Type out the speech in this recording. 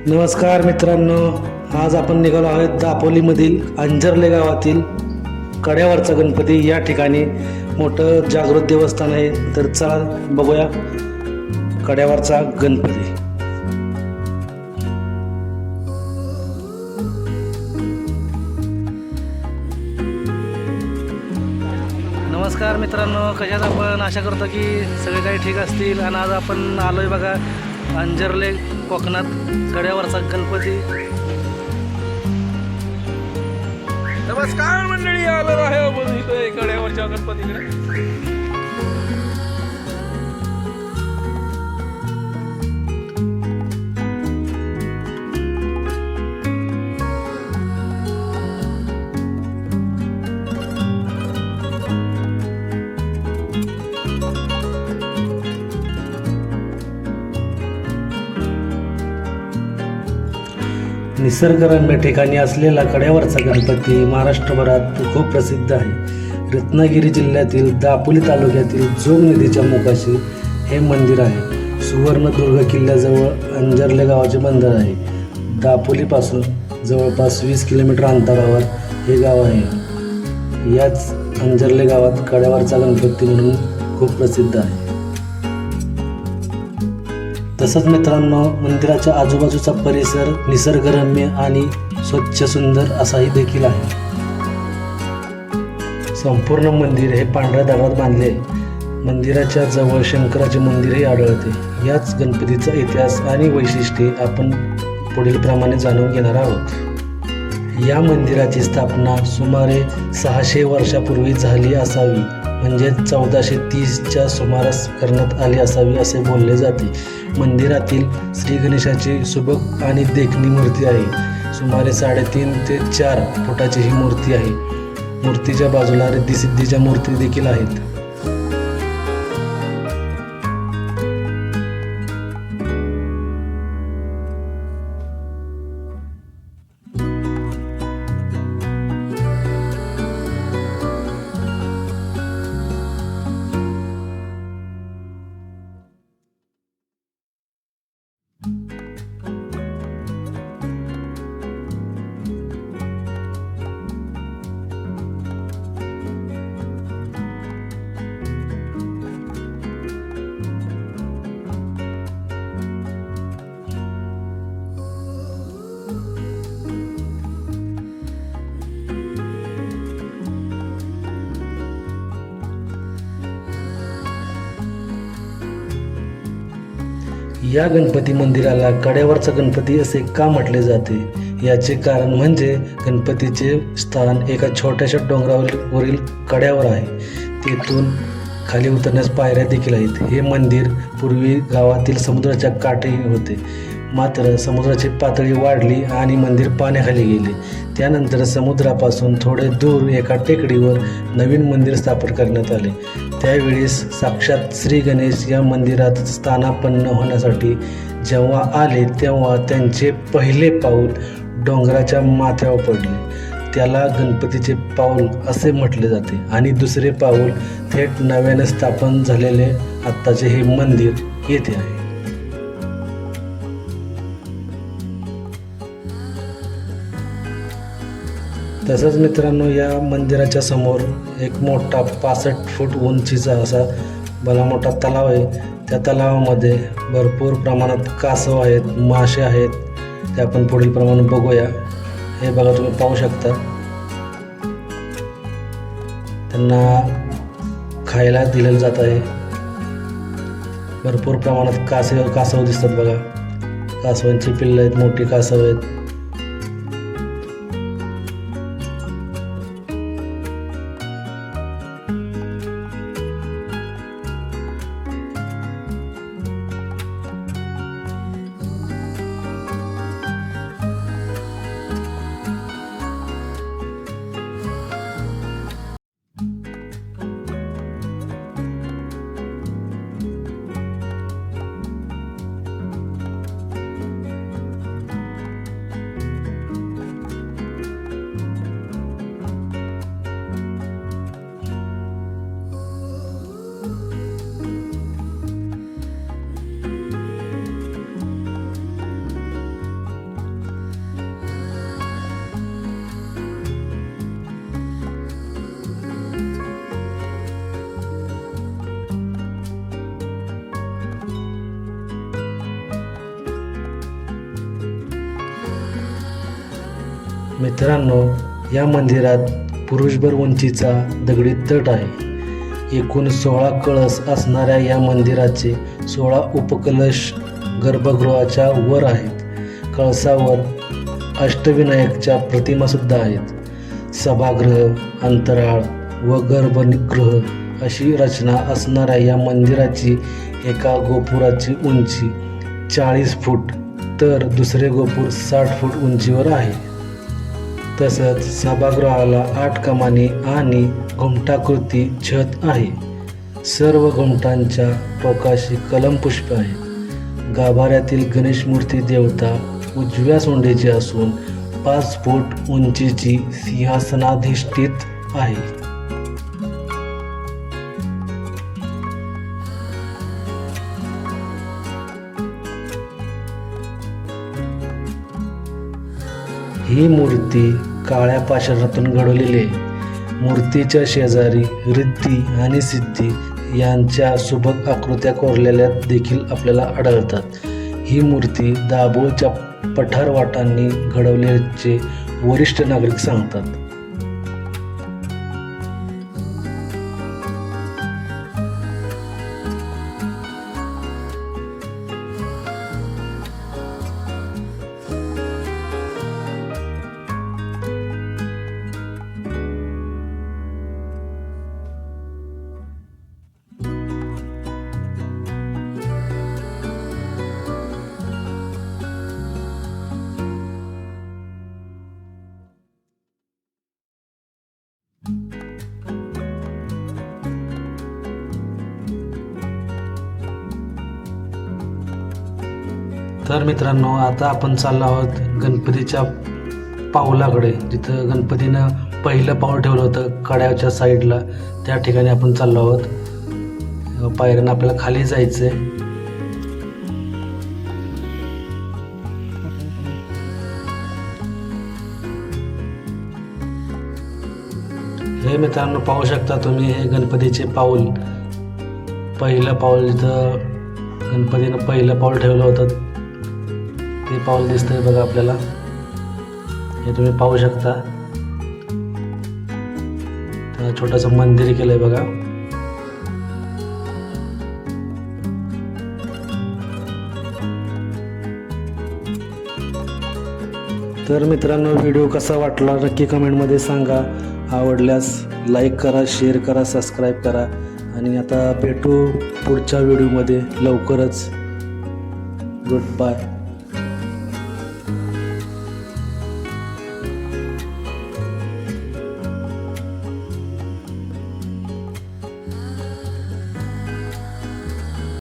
नमस्कार मित्रांनो, आज आपण निघालो आहोत दापोलीमधील अंजर्ले गावातील कड्यावरचा गणपती. या ठिकाणी मोठं जागृत देवस्थान आहे. तर चला बघूया कड्यावरचा गणपती. नमस्कार मित्रांनो, कशात आपण आशा करतो की सगळे काही ठीक असतील. आणि आज आपण आलोय बघा अंजर्ले कोकणात कड्यावरचा गणपती. नमस्कार मंडळी, आलो आहे आपण इथे कड्यावरच्या गणपतीकडे. निसर्गरम्य ठिकाणी असलेला कड्यावरचा गणपती महाराष्ट्रभरात खूप प्रसिद्ध आहे. रत्नागिरी जिल्ह्यातील दापोली तालुक्यातील जोग नदीच्या मुखाशी हे मंदिर आहे. सुवर्णदुर्ग किल्ल्याजवळ अंजर्ले गावाचे बंदर आहे. दापोलीपासून जवळपास 20 किलोमीटर अंतरावर हे गाव आहे. याच अंजर्ले गावात कड्यावरचा गणपती म्हणून खूप प्रसिद्ध आहे. तसंच मित्रांनो, मंदिराच्या आजूबाजूचा परिसर निसर्गरम्य आणि स्वच्छ सुंदर असाही देखील आहे. संपूर्ण मंदिर हे पांढऱ्या दगडात बांधले आहे. मंदिराच्या जवळ शंकराचे मंदिरही आढळते. याच गणपतीचा इतिहास आणि वैशिष्ट्ये आपण पुढील प्रमाणे जाणून घेणार आहोत. या मंदिराची स्थापना सुमारे 600 वर्षापूर्वी झाली असावी, म्हणजे 1430च्या सुमारास करण्यात आली असावी असे बोलले जाते. मंदिरातील श्री गणेशाची सुबक आणि देखणी मूर्ती आहे. सुमारे 3.5 ते 4 फुटाची ही मूर्ती आहे. मूर्तीच्या बाजूला रिद्धी-सिद्धीच्या मूर्ती देखील आहेत. या गणपती मंदिराला कड्यावरचा गणपती असे का म्हटले जाते, याचे कारण म्हणजे गणपतीचे स्थान एका छोट्याशा डोंगरावरील कड्यावर आहे. तेथून खाली उतरण्यास पायऱ्या देखील आहेत. हे मंदिर पूर्वी गावातील समुद्राच्या काठी होते, मात्र समुद्राची पातळी वाढली आणि मंदिर पाण्याखाली गेले. त्यानंतर समुद्रापासून थोडे दूर एका टेकडीवर नवीन मंदिर स्थापन करण्यात आले. त्यावेळेस साक्षात श्री गणेश या मंदिरात स्थानापन्न होण्यासाठी जेव्हा आले, तेव्हा त्यांचे पहिले पाऊल डोंगराच्या माथ्यावर पडले. त्याला गणपतीचे पाऊल असे म्हटले जाते. आणि दुसरे पाऊल थेट नव्याने स्थापन झालेले आत्ताचे हे मंदिर येथे आहे. तसंच मित्रांनो, या मंदिराच्या समोर एक मोठा 65 फूट उंचीचा असा भला मोठा तलाव आहे. त्या तलावामध्ये भरपूर प्रमाणात कासव आहेत, मासे आहेत. ते आपण पुढील प्रमाणे बघूया. हे बघा, तुम्ही पाहू शकता. त्यांना खायला दिलेलं जात आहे. भरपूर प्रमाणात कासव दिसतात बघा. कासवांची पिल्लं आहेत, मोठी कासव आहेत. मित्रांनो, या मंदिरात पुरुषभर उंचीचा दगडी तट आहे. एकूण 16 कळस असणाऱ्या या मंदिराचे 16 उपकलश गर्भगृहाच्या वर आहेत. कळसावर अष्टविनायकच्या प्रतिमासुद्धा आहेत. सभागृह, अंतराळ व गर्भगृह अशी रचना असणाऱ्या या मंदिराची एका गोपुराची उंची 40 फूट तर दुसरे गोपूर 60 फूट उंचीवर आहे. तसंच सभागृहाला 8 कमानी आणि घुमटाकृती छत आहे. सर्व घुमटांच्या टोकाशी कलमपुष्प आहेत. गाभाऱ्यातील गणेश मूर्ती देवता उजव्या सोंडीची असून 5 फूट उंचीची सिंहासनाधिष्ठित आहे. ही मूर्ती काळ्या पाषाणातून घडवलेली आहे. मूर्तीच्या शेजारी रिद्धी आणि सिद्धी यांच्या सुबक आकृत्या कोरलेल्या देखील आपल्याला आढळतात. ही मूर्ती दाभोळच्या पठारवाटांनी घडवल्याचे वरिष्ठ नागरिक सांगतात. तर मित्रांनो, आता आपण चाललो आहोत गणपतीच्या पाऊलाकडे, जिथं गणपतीनं पहिलं पाऊल ठेवलं होतं कड्याच्या साईडला. त्या ठिकाणी आपण चाललो आहोत. पायऱ्यानं आपल्याला खाली जायचं आहे. हे मित्रांनो पाहू शकता तुम्ही, हे गणपतीचे पाऊल, पहिलं पाऊल जिथं गणपतीनं पहिलं पाऊल ठेवलं होतं ते पाऊल दिसतंय बघा आपल्याला. हे तुम्ही पाहू शकता. त्याला छोटंसं मंदिर केलंय बघा. तर मित्रांनो, व्हिडिओ कसा वाटला नक्की कमेंटमध्ये सांगा. आवडल्यास लाईक करा, शेअर करा, सबस्क्राईब करा. आणि आता भेटू पुढच्या व्हिडिओमध्ये लवकरच. Good bye.